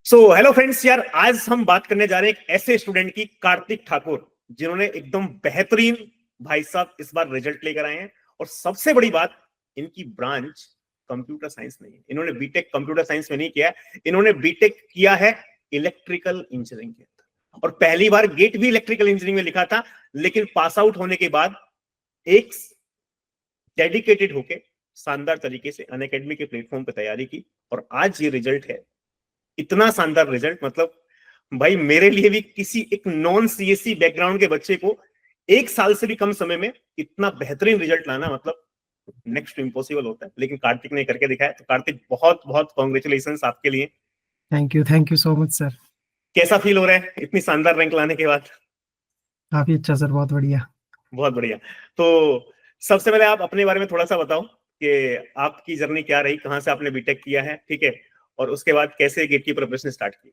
Hello friends यार, आज हम बात करने जा रहे हैं एक ऐसे स्टूडेंट की, कार्तिक ठाकुर, जिन्होंने एकदम बेहतरीन भाई साहब इस बार रिजल्ट लेकर आए हैं। और सबसे बड़ी बात, इनकी ब्रांच कंप्यूटर साइंस नहीं है। इन्होंने बीटेक कंप्यूटर साइंस में नहीं किया है, इन्होंने बीटेक किया है इलेक्ट्रिकल इंजीनियरिंग के अंदर। और पहली बार गेट भी इलेक्ट्रिकल इंजीनियरिंग में लिखा था, लेकिन पास आउट होने के बाद एक डेडिकेटेड होके शानदार तरीके से अनअकैडमी के प्लेटफॉर्म पर तैयारी की, और आज ये रिजल्ट है। इतना शानदार रिजल्ट, मतलब भाई मेरे लिए भी, किसी एक नॉन सीएससी बैकग्राउंड के बच्चे को एक साल से भी कम समय में इतना बेहतरीन रिजल्ट लाना, मतलब नेक्स्ट टू इम्पॉसिबल होता है। लेकिन कार्तिक ने करके दिखाया, तो कार्तिक बहुत बहुत कॉन्ग्रेचुलेशन आपके लिए। Thank you so much sir. कैसा फील हो रहा है इतनी शानदार रैंक लाने के बाद? काफी अच्छा सर, बहुत बढ़िया। बहुत बढ़िया। तो सबसे पहले आप अपने बारे में थोड़ा सा बताओ कि आपकी जर्नी क्या रही, कहां से आपने बीटेक किया है, ठीक है, और उसके बाद कैसे गेट की प्रिपरेशन स्टार्ट की?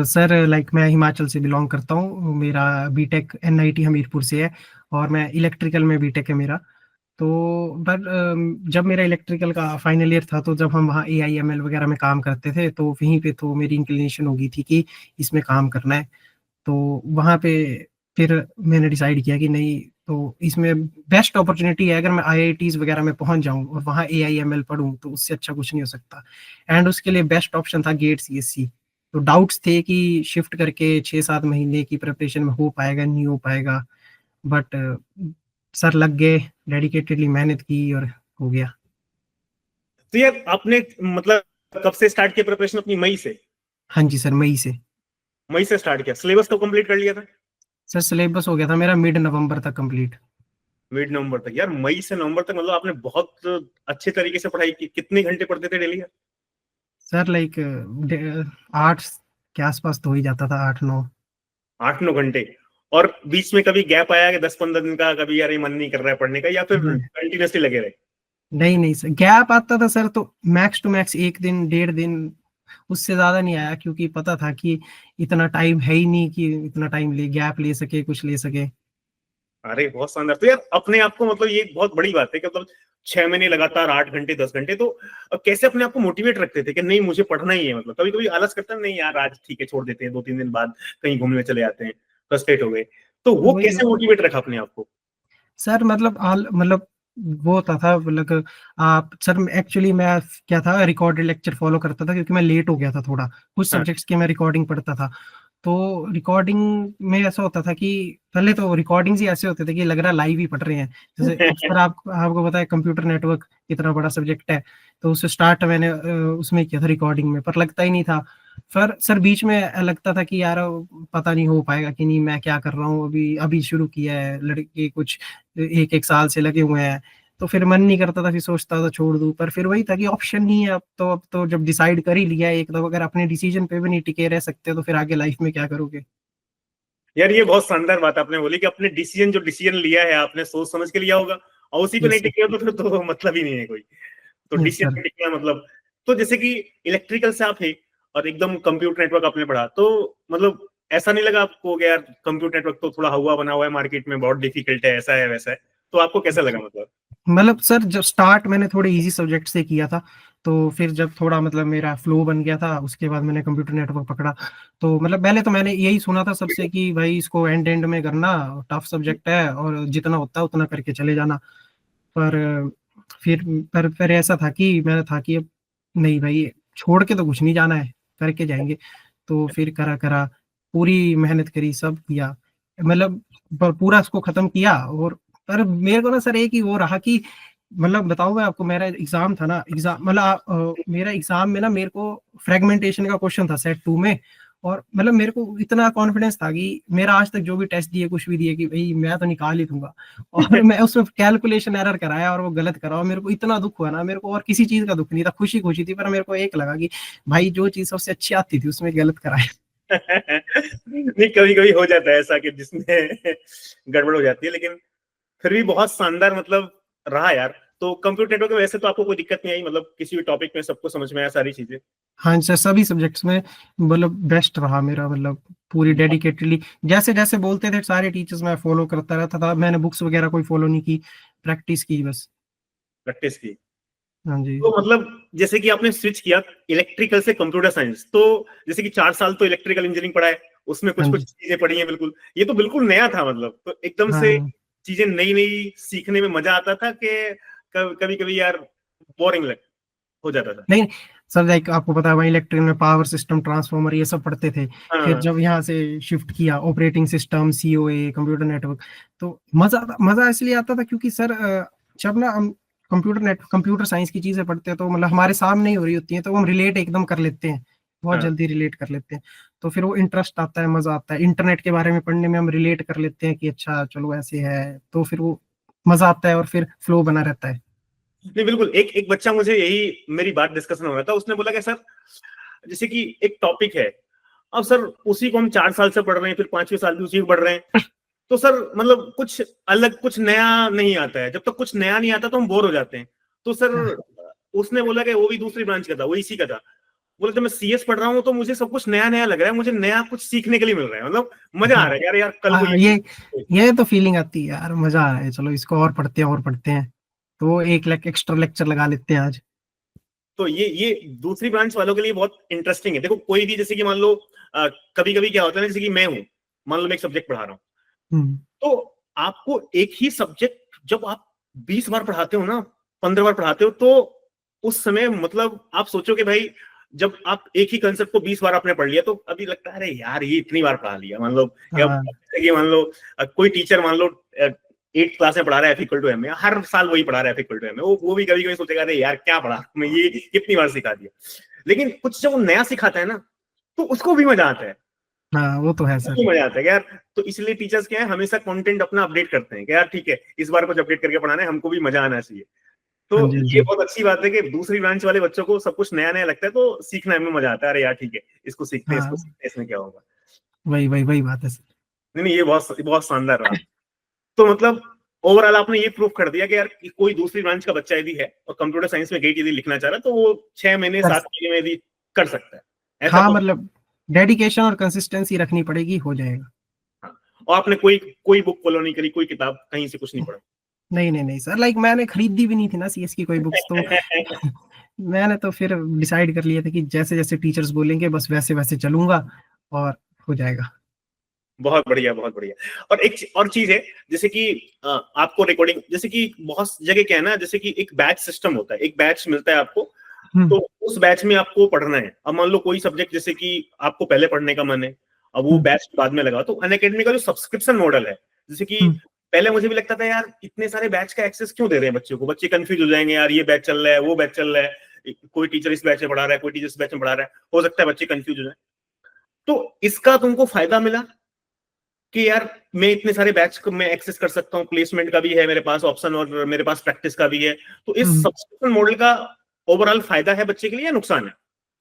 सर मैं हिमाचल से बिलोंग करता हूँ। मेरा बीटेक एनआईटी हमीरपुर से है और मैं इलेक्ट्रिकल में बीटेक है मेरा। तो पर जब मेरा इलेक्ट्रिकल का फाइनल ईयर था, तो जब हम वहाँ एआईएमएल वगैरह में काम करते थे, तो वहीं पे तो मेरी इंक्लिनेशन हो गई थी कि इसमें काम करना है। तो वहाँ पे फिर मैंने डिसाइड किया कि नहीं, तो इसमें बेस्ट अपॉर्चुनिटी है अगर मैं आईआईटीज वगैरह में पहुंच जाऊं और वहाँ एआईएमएल पढूं, तो उससे अच्छा कुछ नहीं हो सकता। एंड उसके लिए बेस्ट ऑप्शन था गेट सीएससी। तो डाउट्स थे कि शिफ्ट करके 6-7 महीने की प्रिपरेशन में हो पाएगा नहीं हो पाएगा, बट सर लग गए, डेडिकेटेडली मेहनत की और हो गया। तो यार आपने मतलब कब से स्टार्ट किया प्रिपरेशन अपनी? मई से? हाँ जी सर, मई से। मई से स्टार्ट किया, सिलेबस तो कंप्लीट कर लिया था? सर सिलेबस हो गया था मेरा मिड नवंबर तक कंप्लीट। मिड नवंबर तक? यार मई से नवंबर तक मतलब आपने बहुत अच्छे तरीके से पढ़ाई की। कितने घंटे पढ़ते थे डेली? सर 8 के आसपास तो हो ही जाता था, 8-9। 8-9 घंटे? और बीच में कभी गैप आया कि 10-15 दिन का, कभी यार ये मन नहीं कर रहा है पढ़ने का, या फिर कंटिन्यूसली लगे रहे? नहीं सर, गैप आता था सर, तो मैक्स टू मैक्स 1 दिन 1.5 दिन, उससे ज्यादा नहीं आया, क्योंकि पता था कि इतना टाइम है ही नहीं कि इतना टाइम ले गैप ले सके, कुछ ले सके। अरे बहुत शानदार। तो यार अपने आप को, मतलब ये एक बहुत बड़ी बात है कि मतलब 6 महीने लगातार 8 घंटे 10 घंटे, तो कैसे अपने आप को मोटिवेट रखते थे कि नहीं मुझे पढ़ना ही है? मतलब कभी कभी आलस करता है, नहीं यार आज ठीक है छोड़ देते हैं, 2-3 दिन बाद कहीं घूमने चले जाते हैं, फ्रस्ट्रेट हो गए, तो वो वही कैसे मोटिवेट रखा अपने आप को? सर, वो होता था, आप सर, एक्चुअली मैं क्या था, रिकॉर्डेड लेक्चर फॉलो करता था, क्योंकि मैं लेट हो गया था थोड़ा, कुछ हाँ। सब्जेक्ट्स की मैं रिकॉर्डिंग पढ़ता था। तो रिकॉर्डिंग में ऐसा होता था कि पहले तो रिकॉर्डिंग्स ही ऐसे होते थे कि लग रहा लाइव ही पढ़ रहे हैं। जैसे अब सर आपको पता है कंप्यूटर नेटवर्क कितना बड़ा सब्जेक्ट है, तो उससे स्टार्ट मैंने उसमें किया था रिकॉर्डिंग में, पर लगता ही नहीं था। फिर सर बीच में लगता था कि यार पता नहीं हो पाएगा कि नहीं, मैं क्या कर रहा हूँ, अभी अभी शुरू किया है, लड़के कुछ 1-1 साल से लगे हुए हैं। तो फिर मन नहीं करता था, फिर सोचता था छोड़ दूं, पर फिर वही था कि ऑप्शन नहीं है अब तो जब डिसाइड कर ही लिया है एक, तो अगर अपने डिसीजन पे भी नहीं टिके रह सकते, तो फिर आगे लाइफ में क्या करोगे। यार ये बहुत शानदार बात आपने बोली कि अपने डिसीजन, जो डिसीजन लिया है आपने सोच समझ के लिया होगा, और उसी पे नहीं यस सर। टिके हो तो फिर तो मतलब ही नहीं है कोई। तो यस डिसीजन सर। पे टिकना मतलब, तो जैसे कि इलेक्ट्रिकल से आप है और एकदम कंप्यूटर नेटवर्क आपने पढ़ा, तो मतलब ऐसा नहीं लगा आपको कि यार कंप्यूटर नेटवर्क तो थोड़ा हुआ बना हुआ है, मार्केट में बहुत डिफिकल्ट है, ऐसा है वैसा है, तो आपको कैसा लगा मतलब? सर, जब स्टार्ट मैंने थोड़े इजी सब्जेक्ट से किया था, तो फिर जब थोड़ा मेरा फ्लो बन गया था, उसके बाद मैंने कंप्यूटर नेटवर्क पकड़ा। तो पहले तो मैंने यही सुना था सबसे कि भाई इसको एंड एंड में करना, टफ सब्जेक्ट है और जितना होता है उतना करके चले जाना। पर फिर पर ऐसा था कि मैं था कि अब नहीं भाई, छोड़ के तो कुछ नहीं जाना है, करके जाएंगे। तो फिर करा करा पूरी मेहनत करी, सब किया, मतलब पूरा उसको खत्म किया। और पर मेरे को ना सर एक ही वो रहा कि बताऊं मैं आपको, मेरा एग्जाम था ना, एग्जाम मेरा एग्जाम में ना मेरे को फ्रेगमेंटेशन का क्वेश्चन था सेट 2 में। और मेरे को इतना कॉन्फिडेंस था कि मेरा आज तक जो भी टेस्ट दिए, कुछ भी दिए, कि भाई मैं तो निकाल ही दूंगा। और मैं उसमें कैलकुलेशन एरर कराया और वो गलत करा, और मेरे को इतना दुख हुआ ना, मेरे को और किसी चीज का दुख नहीं था, खुशी खुशी थी, पर मेरे को एक लगा कि भाई जो चीज सबसे अच्छी आती थी उसमें गलत कराया। नहीं, कभी कभी हो जाता है ऐसा कि जिसमें गड़बड़ हो जाती है, लेकिन फिर भी बहुत शानदार मतलब रहा यार। तो कंप्यूटर नेटवर्क में वैसे तो आपको कोई दिक्कत नहीं आई, मतलब किसी भी टॉपिक में सबको समझ में आया सारी चीजें? हाँ सर, सभी सब्जेक्ट्स में बेस्ट रहा मेरा, पूरी डेडिकेटेडली जैसे जैसे बोलते थे सारे टीचर्स, मैं फॉलो करता रहता था। मैंने बुक्स वगैरह कोई फॉलो नहीं की, प्रैक्टिस की बस। प्रैक्टिस की? हाँ जी। तो मतलब जैसे कि आपने स्विच किया इलेक्ट्रिकल से कंप्यूटर साइंस, तो जैसे कि 4 साल तो इलेक्ट्रिकल इंजीनियरिंग पढ़ा है, उसमें कुछ हाँ कुछ जी। चीजें पढ़ी हैं, बिल्कुल ये तो बिल्कुल नया था, मतलब तो एकदम से हाँ चीजें नई नई सीखने में मजा आता था कि कभी कभी यार बोरिंग लग हो जाता था। नहीं सर, लाइक आपको पता है वही इलेक्ट्रिक में पावर सिस्टम, ट्रांसफार्मर ये सब पढ़ते थे। फिर हाँ जब यहाँ से शिफ्ट किया operating system, COA, computer network, तो मजा इसलिए आता था क्योंकि सर जब ना हम कंप्यूटर साइंस की चीजें पढ़ते हैं तो मतलब हमारे सामने ही हो रही होती है, तो हम रिलेट एकदम कर लेते हैं, बहुत हाँ जल्दी रिलेट कर लेते हैं। तो फिर वो इंटरेस्ट आता है, मजा आता है। इंटरनेट के बारे में पढ़ने में हम रिलेट कर लेते हैं कि अच्छा चलो ऐसे है, तो फिर वो मजा आता है और फिर फ्लो बना रहता है। नहीं बिल्कुल, एक एक बच्चा मुझे यही मेरी बात डिस्कशन हो रहा था, उसने बोला कि सर जैसे कि एक टॉपिक है, अब सर उसी को हम 4 साल से पढ़ रहे हैं, फिर 5वें साल भी उसी को पढ़ रहे हैं, तो सर मतलब कुछ अलग कुछ नया नहीं आता है, जब तक कुछ नया नहीं आता तो हम बोर हो जाते हैं। तो सर उसने बोला कि वो भी दूसरी ब्रांच का था, वो इसी का था, बोले जब मैं सीएस पढ़ रहा हूँ तो मुझे सब कुछ नया नया लग रहा है, मुझे नया कुछ सीखने के लिए मिल रहा है, मतलब मजा आ रहा है यार, यार कल को हाँ, ये ये तो फीलिंग आती है यार, मजा आ रहा है, चलो इसको और पढ़ते हैं और पढ़ते हैं, तो एक एक्स्ट्रा लेक्चर लगा लेते हैं आज। तो ये दूसरी ब्रांच वालों के लिए बहुत इंटरेस्टिंग है। देखो कोई भी जैसे कि मान लो कभी कभी क्या होता है ना, जैसे कि मैं हूं, मान लो मैं एक सब्जेक्ट पढ़ा रहा हूँ, हम्म। तो आपको एक ही सब्जेक्ट जब आप 20 बार पढ़ाते हो ना, 15 बार पढ़ाते हो, तो उस समय मतलब आप सोचो कि भाई जब आप एक ही कंसेप्ट को 20 बार आपने पढ़ लिया, तो अभी लगता है अरे यार ये इतनी बार पढ़ा लिया, मान लो हाँ ये मान लो कोई टीचर मान लो 8th क्लास में पढ़ा रहा है F=m, हर साल वही पढ़ा रहा है F=m, वो भी कभी कभी सोचेगा अरे यार क्या पढ़ा मैं, ये कितनी बार सिखा दिया। लेकिन कुछ जब वो नया सिखाता है ना, तो उसको भी मजा आता है, हाँ, वो तो है सर। उसको मजा आता है यार। तो इसलिए टीचर्स क्या है, हमेशा कंटेंट अपना अपडेट करते हैं कि यार ठीक है इस बार कुछ अपडेट करके पढ़ाना है, हमको भी मजा आना चाहिए। तो हाँ जी, हाँ ये जी। बहुत अच्छी बात है कि दूसरी ब्रांच वाले बच्चों को सब कुछ नया नया लगता है, तो सीखने में मजा आता है, अरे यार ठीक है इसको सीखते हैं, इसको हाँ, सीखते हैं, इसमें क्या होगा। वही वही वही बात है सर। नहीं नहीं, ये बहुत बहुत शानदार रहा। तो मतलब ओवरऑल आपने ये प्रूव कर दिया कि यार कि कोई दूसरी ब्रांच का बच्चा यदि है और कंप्यूटर साइंस में गई यदि लिखना चाह रहा है, तो वो 6 महीने कर 7 महीने में यदि कर सकता है, ऐसा हाँ, कुछ। मतलब डेडिकेशन और कंसिस्टेंसी रखनी पड़ेगी, हो जाएगा। हाँ। और आपने कोई कोई बुक फॉलो नहीं करी, कोई किताब कहीं से कुछ नहीं पढ़ा? नहीं नहीं नहीं सर, लाइक मैंने खरीदी भी नहीं थी ना सीएस की कोई बुक्स, तो मैंने तो फिर डिसाइड कर लिया था कि जैसे जैसे टीचर्स बोलेंगे बस वैसे वैसे चलूंगा और हो जाएगा। बहुत बढ़िया, बहुत बढ़िया। और एक और चीज है, जैसे कि आपको रिकॉर्डिंग, जैसे कि बहुत जगह क्या है ना, जैसे कि एक बैच सिस्टम होता है, एक बैच मिलता है आपको, हम्म। तो उस बैच में आपको पढ़ना है। अब मान लो कोई सब्जेक्ट जैसे कि आपको पहले पढ़ने का मन है, अब वो हम्म। बैच बाद में लगा, तो अनअकैडमी का जो सब्सक्रिप्शन मॉडल है, जैसे कि हम्म। पहले मुझे भी लगता था यार इतने सारे बैच का एक्सेस क्यों दे रहे हैं बच्चों को, बच्चे कंफ्यूज हो जाएंगे, यार ये बैच चल रहा है वो बैच चल रहा है, कोई टीचर इस बैच में पढ़ा रहा है, कोई टीचर इस बैच में पढ़ा रहा है, हो सकता है बच्चे कंफ्यूज हो जाए। तो इसका तुमको फायदा मिला कि यार मैं इतने सारे बैच को मैं एक्सेस कर सकता हूँ, प्लेसमेंट का भी है मेरे पास ऑप्शन और मेरे पास प्रैक्टिस का भी है, तो इस हम्म। सब्सक्रिप्शन मॉडल का ओवरऑल फायदा है बच्चे के लिए या नुकसान है?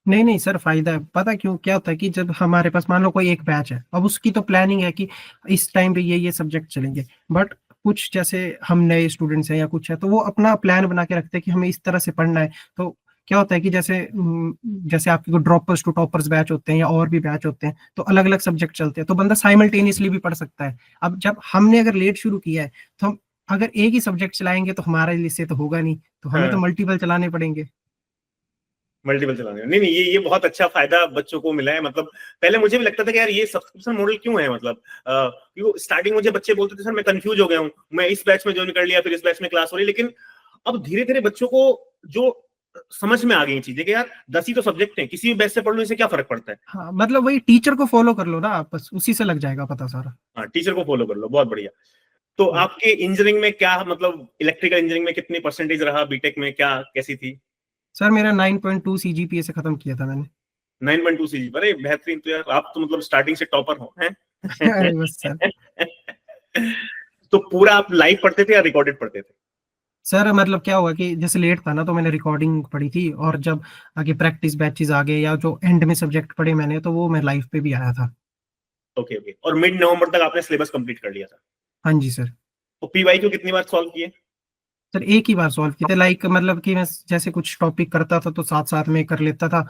नहीं नहीं सर, फायदा है। पता क्यों, क्या होता है कि जब हमारे पास मान लो कोई एक बैच है, अब उसकी तो प्लानिंग है कि इस टाइम पे ये सब्जेक्ट चलेंगे, बट कुछ जैसे हम नए स्टूडेंट्स हैं या कुछ है, तो वो अपना प्लान बना के रखते हैं कि हमें इस तरह से पढ़ना है। तो क्या होता है कि जैसे आपके ड्रॉपर्स टू टॉपर्स बैच होते हैं या और भी बैच होते हैं, तो अलग अलग सब्जेक्ट चलते हैं, तो बंदा साइमल्टेनियसली भी पढ़ सकता है। अब जब हमने अगर लेट शुरू किया है, तो हम अगर एक ही सब्जेक्ट चलाएंगे तो हमारे लिए से तो होगा नहीं, तो हमें तो हाँ, मल्टीपल चलाने पड़ेंगे। मल्टीपल चलाने, नहीं नहीं, ये बहुत अच्छा फायदा बच्चों को मिला है। मतलब पहले मुझे भी लगता था कि यार ये सब्सक्रिप्शन मॉडल क्यों है, मतलब क्योंकि स्टार्टिंग मुझे बच्चे बोलते थे सर मैं कंफ्यूज हो गया हूँ, मैं इस बैच में ज्वाइन कर लिया, फिर इस बैच में क्लास हो रही, लेकिन अब धीरे धीरे बच्चों को जो समझ में आ गई चीजें कि यार 10 ही तो सब्जेक्ट है, किसी भी बैच से पढ़ लो, इससे क्या फर्क पड़ता है। हाँ, मतलब वही टीचर को फॉलो कर लो ना आप, बस उसी से लग जाएगा पता सारा। हाँ, टीचर को फॉलो कर लो, बहुत बढ़िया। तो हम्म। आपके इंजीनियरिंग में क्या, मतलब इलेक्ट्रिकल इंजीनियरिंग में कितनी परसेंटेज रहा, बीटेक में क्या कैसी थी? सर मेरा 9.2 सीजीपीए से खत्म किया था मैंने। 9.2 सीजी, अरे बेहतरीन, तो यार आप तो मतलब स्टार्टिंग से टॉपर हो हैं। अरे बस सर। तो पूरा आप लाइव पढ़ते थे या रिकॉर्डेड पढ़ते थे? सर मतलब क्या हुआ कि जैसे लेट था ना, तो मैंने रिकॉर्डिंग पढ़ी थी, और जब आगे प्रैक्टिस बैचेस आ गए या जो एंड में सब्जेक्ट पढ़े मैंने, तो वो मैं लाइव पे भी आया था। ओके ओके, और मिड नवंबर तक आपने सिलेबस कंप्लीट कर लिया था? हाँ जी सर। तो पीवाई क्यू कितनी बार सॉल्व किए? सर एक ही बार सॉल्व किए थे, लाइक मतलब कि मैं जैसे कुछ टॉपिक करता था तो साथ साथ में कर लेता था,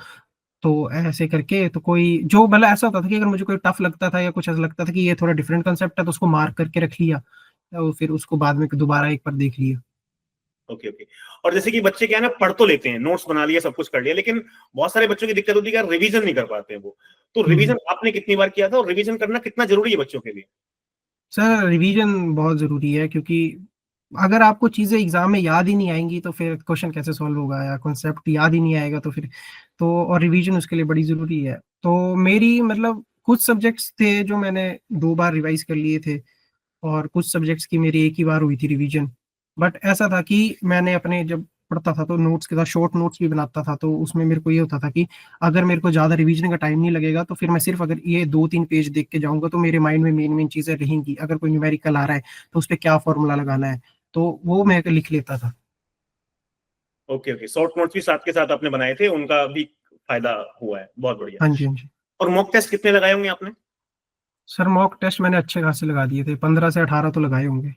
तो ऐसे करके तो कोई जो मतलब ऐसा होता था कि अगर मुझे कोई टफ लगता था या कुछ ऐसा लगता था कि ये थोड़ा डिफरेंट कंसेप्ट है, तो उसको मार्क करके रख लिया, तो फिर उसको बाद में दोबारा एक बार देख लिया। Okay okay. और जैसे कि बच्चे क्या है ना, पढ़ तो लेते हैं, नोट्स बना लिया, सब कुछ कर लिया, लेकिन बहुत सारे बच्चों की दिक्कत होती है कि रिवीजन नहीं कर पाते हैं वो। तो रिवीजन आपने कितनी बार किया था, और रिवीजन करना कितना जरूरी है बच्चों के लिए? सर रिवीजन बहुत ज़रूरी है, क्योंकि अगर आपको चीज़ें एग्जाम में याद ही नहीं आएंगी तो फिर क्वेश्चन कैसे सॉल्व होगा, या कॉन्सेप्ट याद ही नहीं आएगा तो फिर तो, और रिवीजन उसके लिए बड़ी ज़रूरी है। तो मेरी मतलब कुछ सब्जेक्ट्स थे जो मैंने 2 बार रिवाइज कर लिए थे, और कुछ सब्जेक्ट्स की मेरी एक ही बार हुई थी रिवीजन। बट ऐसा था कि मैंने अपने जब पढ़ता था तो नोट्स के साथ शॉर्ट नोट्स भी बनाता था, तो उसमें मेरे को ये होता था कि अगर मेरे को ज़्यादा रिवीजन का टाइम नहीं लगेगा तो फिर मैं सिर्फ अगर ये 2-3 पेज देख के जाऊंगा तो मेरे माइंड में मेन मेन चीज़ें रहेंगी। अगर कोई न्यूमेरिकल आ रहा है तो उस पर क्या फॉर्मूला लगाना है, तो वो मैं लिख लेता था। ओके ओके, शॉर्ट नोट्स भी साथ के साथ आपने बनाए थे, उनका भी फायदा हुआ है, बहुत बढ़िया। हाँ जी, हाँ जी। और मॉक टेस्ट कितने लगाए होंगे आपने? सर मॉक टेस्ट मैंने अच्छे खासे लगा दिए थे, 15 से 18 तो लगाए होंगे।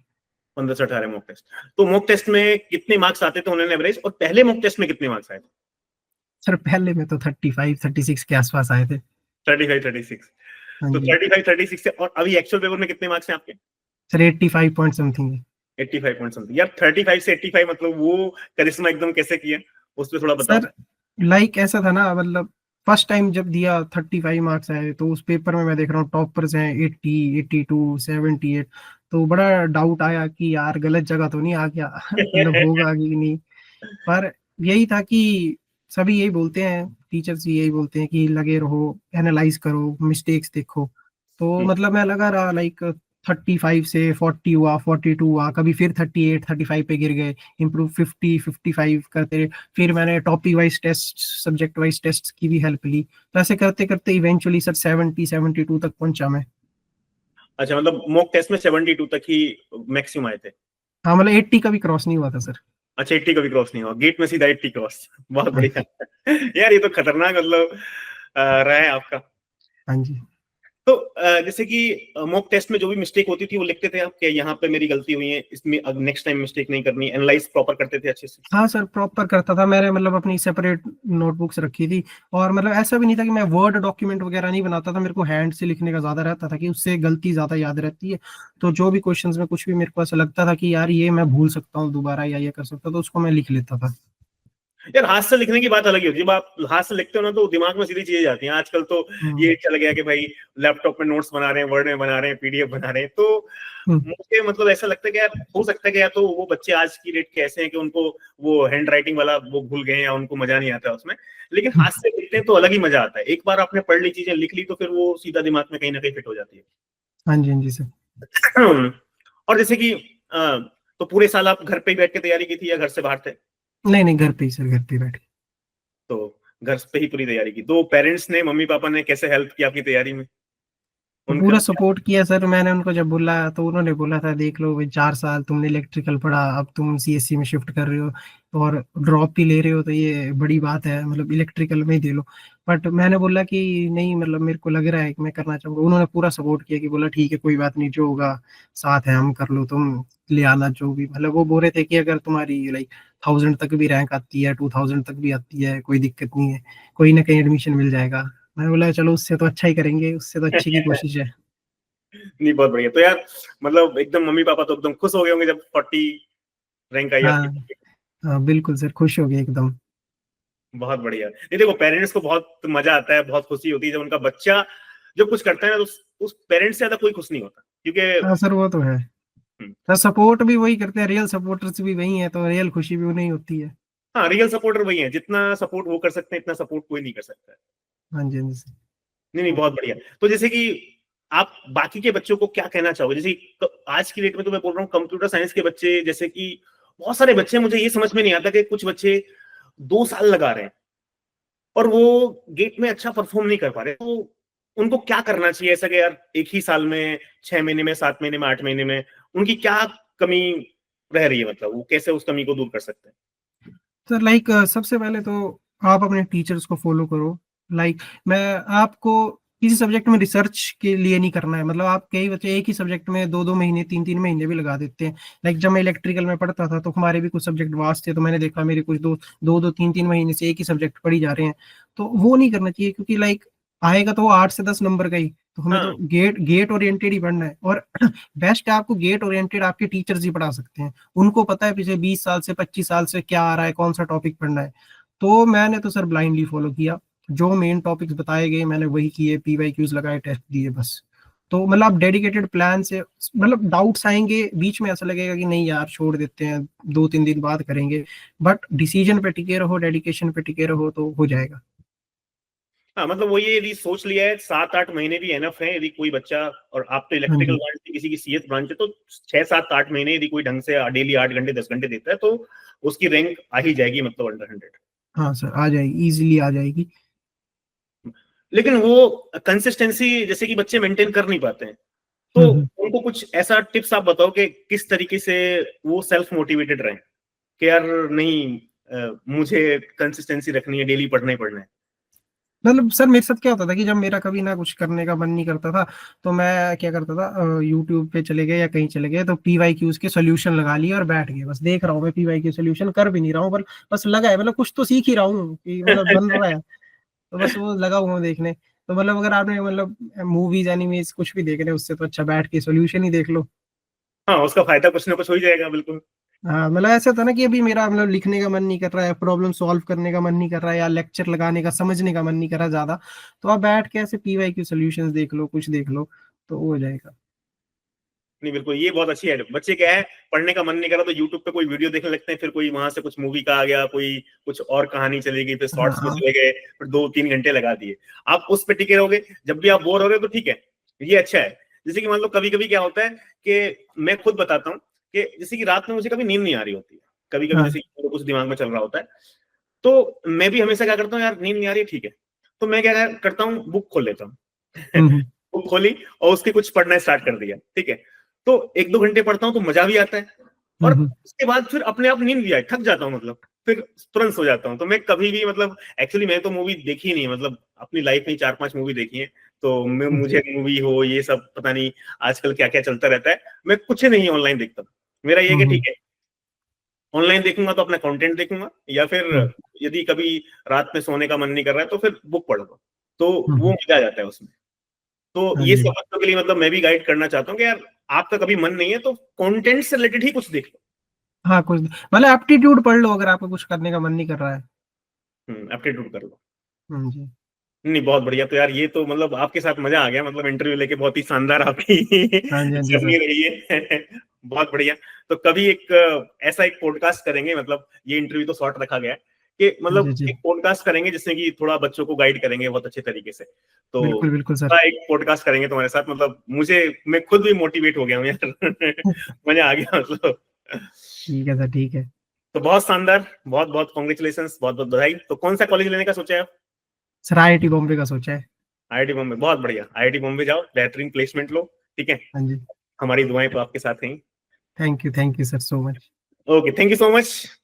15 से 18 मॉक टेस्ट। तो मॉक टेस्ट में कितने मार्क्स आते थे उन्होंने एवरेज, और पहले मॉक टेस्ट में कितने मार्क्स आए थे? सर पहले में तो 35-36 के आसपास आए थे। 35-36। हाँ तो जी। 35-36 से, और अभी एक्चुअल पेपर में कितने मार्क्स हैं आपके? सर 85 पॉइंट समथिंग है। 85 पॉइंट समथिंग। यार 35 से 85, मतलब वो करिश्मा एकदम कैसे किया, उस पर थोड़ा बताओ। सर लाइक ऐसा था ना, मतलब फर्स्ट टाइम जब दिया 35 मार्क्स आए, तो उस पेपर में मैं देख रहा हूँ टॉपर्स हैं 80, 82, 78। तो बड़ा डाउट आया कि यार गलत जगह तो नहीं आ गया मतलब होगा कि नहीं। पर यही था कि सभी यही बोलते हैं, टीचर्स भी यही बोलते हैं कि लगे रहो, एनालाइज करो, मिस्टेक्स देखो। तो मतलब मैं लगा रहा, लाइक 35 से 40 हुआ, 42 हुआ, कभी फिर 38, 35 पे गिर गए, इम्प्रूव 50, 55 करते रहे। फिर मैंने topic wise test, subject wise test की भी हेल्प ली, तो ऐसे करते करते इवेंचुअली सर 70, 72 तक पहुंचा मैं। अच्छा, मतलब मॉक टेस्ट में 72 तक ही मैक्सिमम आए थे? हाँ मतलब 80 का भी क्रॉस नहीं हुआ था सर। अच्छा, 80 कभी क्रॉस नहीं हुआ, गेट में सीधा 80 क्रॉस। बहुत हाँ बढ़िया। यार ये तो खतरनाक मतलब रहा है आपका। हाँ जी। तो जैसे कि मॉक टेस्ट में जो भी मिस्टेक होती थी वो लिखते थे आप, क्या यहाँ पे मेरी गलती हुई है, इसमें अब नेक्स्ट टाइम मिस्टेक नहीं करनी, एनालाइज प्रॉपर करते थे अच्छे से? हाँ सर प्रॉपर करता था, मैंने मतलब अपनी सेपरेट नोटबुक्स रखी थी। और मतलब ऐसा भी नहीं था कि मैं वर्ड डॉक्यूमेंट वगैरह नहीं बनाता था, मेरे को हैंड से लिखने का ज्यादा रहता था कि उससे गलती ज्यादा याद रहती है। तो जो भी क्वेश्चंस में कुछ भी मेरे को ऐसा लगता था कि यार ये मैं भूल सकता हूँ दोबारा, या ये कर सकता, तो उसको मैं लिख लेता था। यार हाथ से लिखने की बात अलग ही होती है, जब आप हाथ से लिखते हो ना तो दिमाग में सीधी चीजें जाती हैं। आजकल तो हम्म। ये चल गया कि भाई लैपटॉप में नोट्स बना रहे हैं, वर्ड में बना रहे हैं, पीडीएफ बना रहे हैं। तो हम्म। मुझे मतलब ऐसा लगता है कि यार हो सकता है कि या तो वो बच्चे आज की डेट के ऐसे हैं कि उनको वो हैंड राइटिंग वाला वो भूल गए हैं, या उनको मजा नहीं आता उसमें। लेकिन हाथ से लिखते हैं तो अलग ही मजा आता है, एक बार आपने पढ़ ली चीजें, लिख ली, तो फिर वो सीधा दिमाग में कहीं ना कहीं फिट हो जाती हाँ जी, हाँ जी सर। है। और जैसे कि तो पूरे साल आप घर पे ही बैठ के तैयारी की थी या घर से बाहर थे? नहीं नहीं, घर पे ही सर, घर पे ही बैठ के। तो घर पे ही पूरी तैयारी की, तो पेरेंट्स ने, मम्मी पापा ने कैसे हेल्प की आपकी तैयारी में? तो उनका पूरा सपोर्ट किया सर, मैंने उनको जब बोला तो उन्होंने बोला था देख लो भाई, 4 साल तुमने इलेक्ट्रिकल पढ़ा, अब तुम सीएससी में शिफ्ट कर रहे हो और ड्रॉप भी ले रहे हो, तो ये बड़ी बात है, मतलब इलेक्ट्रिकल में ही दे लो। बट मैंने बोला कि नहीं, मतलब मेरे को लग रहा है कि मैं करना चाहूंगा। उन्होंने पूरा सपोर्ट किया कि बोला ठीक है कोई बात नहीं, जो होगा साथ है हम, कर लो तुम, ले आना जो भी। मतलब वो बोल रहे थे कि अगर तुम्हारी लाइक 1000 तक भी रैंक आती है, 2000 तक भी आती है, कोई दिक्कत नहीं है, कोई ना कहीं एडमिशन मिल जाएगा। मैंने बोला चलो उससे तो अच्छा ही करेंगे, उससे तो अच्छी की कोशिश है। नहीं, बहुत बढ़िया। तो यार मतलब एकदम मम्मी पापा तो एकदम खुश हो गए होंगे जब 40 रैंक आई हाँ आपकी। हाँ बिल्कुल सर, खुश हो गए एकदम। बहुत बढ़िया। नहीं देखो, पेरेंट्स को बहुत मजा आता है, बहुत खुशी होती है जब उनका बच्चा जब कुछ करता है ना, तो उस पेरेंट्स से ज्यादा कोई खुश नहीं होता, हाँ क्योंकि सर वो तो है। सर सपोर्ट भी वही करते हैं, रियल सपोर्टर्स भी वही है, तो रियल खुशी भी उन्हें ही होती है। हाँ, रियल सपोर्टर वही है, जितना सपोर्ट वो कर सकते हैं इतना सपोर्ट कोई नहीं कर सकता है। हाँ जी, हाँ जी सर। नहीं नहीं, बहुत बढ़िया। तो जैसे कि आप बाकी के बच्चों को क्या कहना चाहोगे, जैसे आज की डेट में तो मैं बोल रहा हूँ कंप्यूटर साइंस के बच्चे, जैसे कि बहुत सारे बच्चे, मुझे ये समझ में नहीं आता कि कुछ बच्चे 2 साल लगा रहे हैं और वो गेट में अच्छा परफॉर्म नहीं कर पा रहे, तो उनको क्या करना चाहिए ऐसा कि यार एक ही साल में, 6 महीने में, 7 महीने में, 8 महीने में उनकी क्या कमी रह रही है, मतलब वो कैसे उस कमी को दूर कर सकते हैं? सर लाइक सबसे पहले तो आप अपने टीचर्स को फॉलो करो। लाइक मैं आपको किसी सब्जेक्ट में रिसर्च के लिए नहीं करना है, मतलब आप कई बच्चे एक ही सब्जेक्ट में 2-2 महीने, 3-3 महीने भी लगा देते हैं। लाइक जब मैं इलेक्ट्रिकल में पढ़ता था तो हमारे भी कुछ सब्जेक्ट वास्ट थे, तो मैंने देखा मेरे कुछ दो दो दो 3-3 महीने से एक ही सब्जेक्ट पढ़ी जा रहे हैं। तो वो नहीं करना चाहिए, क्योंकि लाइक आएगा तो वो 8 से 10 नंबर का ही। तो हमें तो गेट ओरिएंटेड ही पढ़ना है। और बेस्ट है, आपको गेट ओरिएंटेड आपके टीचर्स ही पढ़ा सकते हैं, उनको पता है पिछले 20 साल से 25 साल से क्या आ रहा है, कौन सा टॉपिक पढ़ना है। तो मैंने तो सर ब्लाइंडली फॉलो किया, जो मेन टॉपिक्स बताए गए मैंने वही किए, PYQs लगाए, टेस्ट दिए बस। तो मतलब आप डेडिकेटेड प्लान से, मतलब डाउट्स आएंगे बीच में, ऐसा लगेगा कि नहीं यार छोड़ देते हैं, 2-3 दिन बाद करेंगे, बट डिसीजन पे टिके रहो, डेडिकेशन पे टिके रहो तो हो जाएगा। हाँ, मतलब वो ये यदि सोच लिया है 7-8 महीने भी एनफ है, यदि कोई बच्चा, और आप तो हाँ इलेक्ट्रिकल जी, ब्रांच से, किसी की CS ब्रांच है, तो 6-7-8 महीने यदि कोई ढंग से डेली 8 घंटे 10 घंटे देता है तो उसकी रैंक आ ही जाएगी, मतलब अंडर 100। हाँ सर आ जाएगी, इजीली आ जाएगी। लेकिन वो कंसिस्टेंसी जैसे कि बच्चे मेंटेन कर नहीं पाते हैं, तो उनको कुछ ऐसा टिप्स आप बताओ कि किस तरीके से वो सेल्फ मोटिवेटेड रहें कि यार नहीं, मुझे कंसिस्टेंसी रखनी है, डेली पढ़ना ही पढ़ना है। मतलब सर मेरे साथ क्या होता था कि जब मेरा कभी ना कुछ करने का मन नहीं करता था, तो मैं क्या करता था, यूट्यूब पे चले गए या कहीं चले गए, तो PYQs के सोल्यूशन लगा लिए और बैठ गए, बस देख रहा हूँ मैं PYQ सोल्यूशन, कर भी नहीं रहा हूँ, बस लगा है, मतलब कुछ तो सीख ही रहा हूँ कि मतलब बन रहा है, तो बस वो लगा हुआ हूँ देखने। तो मतलब अगर आपने मतलब मूवीज एनिमेज कुछ भी देख रहे हैं, उससे तो अच्छा बैठ के सोल्यूशन ही देख लो। हाँ, उसका फायदा कुछ ना कुछ हो ही जाएगा, बिल्कुल। हाँ मतलब ऐसा होता है ना कि अभी मेरा मतलब लिखने का मन नहीं कर रहा है, प्रॉब्लम सॉल्व करने का मन नहीं कर रहा है, या लेक्चर लगाने का समझने का मन नहीं कर रहा ज्यादा, तो आप बैठ के ऐसे PYQ सॉल्यूशंस देख लो, कुछ देख लो, तो वो हो जाएगा। नहीं, बिल्कुल, ये बहुत अच्छी है। बच्चे क्या है, पढ़ने का मन नहीं कर रहा तो यूट्यूब पे कोई वीडियो देखने लगते हैं, फिर कोई वहां से कुछ मूवी का आ गया, कोई कुछ और कहानी चली गई, फिर हाँ शॉर्ट्स में हाँ चले गए, फिर 2-3 घंटे लगा दिए। आप उस पे टिके रहोगे, जब भी आप बोर हो रहे हो तो ठीक है, ये अच्छा है। जैसे कि मान लो कभी कभी क्या होता है कि मैं खुद बताता हूँ कि जैसे कि रात में मुझे कभी नींद नहीं आ रही होती है, कभी कभी हाँ जैसे कुछ दिमाग में चल रहा होता है, तो मैं भी हमेशा क्या करता हूँ, यार नींद नहीं आ रही है, ठीक है, तो मैं क्या करता हूँ, बुक खोल लेता हूँ। हम्म बुक खोली और उसके कुछ पढ़ना स्टार्ट कर दिया, ठीक है, तो 1-2 घंटे पढ़ता हूँ तो मजा भी आता है, और हम्म उसके बाद फिर अपने आप नींद भी आए, थक जाता हूँ, मतलब फिर तुरंत सो जाता हूँ। तो मैं कभी भी, मतलब एक्चुअली मैं तो मूवी देखी नहीं है, मतलब अपनी लाइफ में 4-5 मूवी देखी है, तो मैं, मुझे मूवी हो ये सब पता नहीं आजकल क्या क्या चलता रहता है, मैं कुछ नहीं ऑनलाइन देखता। मेरा ये कि हम्म ठीक है, ऑनलाइन देखूंगा तो अपना कंटेंट देखूंगा, या फिर हम्म यदि कभी रात में सोने का मन नहीं कर रहा है तो फिर बुक पढ़ लो, तो वो हम्म, मजा आ जाता है उसमें। तो हाँ ये जी, सब बच्चों के लिए, मतलब मैं भी गाइड करना चाहता हूँ कि यार आपका कभी मन नहीं है तो कंटेंट से रिलेटेड ही कुछ देख हाँ कुछ मतलब एप्टीट्यूड पढ़ लो अगर आपको कुछ करने का मन नहीं कर रहा है। लो, एप्टीट्यूड कर लो। जी, नहीं, बहुत बढ़िया। तो यार ये तो मतलब आपके साथ मजा आ गया, मतलब इंटरव्यू लेके बहुत ही शानदार आपकी हाँ जी, हाँ जी जर्नी सर। रही है। बहुत बढ़िया। तो कभी एक ऐसा एक पॉडकास्ट करेंगे, मतलब ये इंटरव्यू तो शॉर्ट रखा गया है, कि जी मतलब जी, एक पॉडकास्ट करेंगे जिसमें कि थोड़ा बच्चों को गाइड करेंगे बहुत अच्छे तरीके से, तो बिल्कुल बिल्कुल सर। एक पॉडकास्ट करेंगे तुम्हारे साथ, मतलब मैं खुद भी मोटिवेट हो गया हूँ यार। मजा आ गया, मतलब। ठीक है सर, ठीक है। तो बहुत शानदार, बहुत बहुत कॉन्ग्रेचुलेशन, बहुत बहुत बधाई। तो कौन सा कॉलेज लेने का सोचा है? सर IIT बॉम्बे का सोचा है। IIT बॉम्बे, बहुत बढ़िया। IIT बॉम्बे जाओ, बेहतरीन प्लेसमेंट लो, ठीक है। हाँ जी, हमारी दुआएं तो आपके साथ हैं। Thank you sir so much. Okay, thank you so much.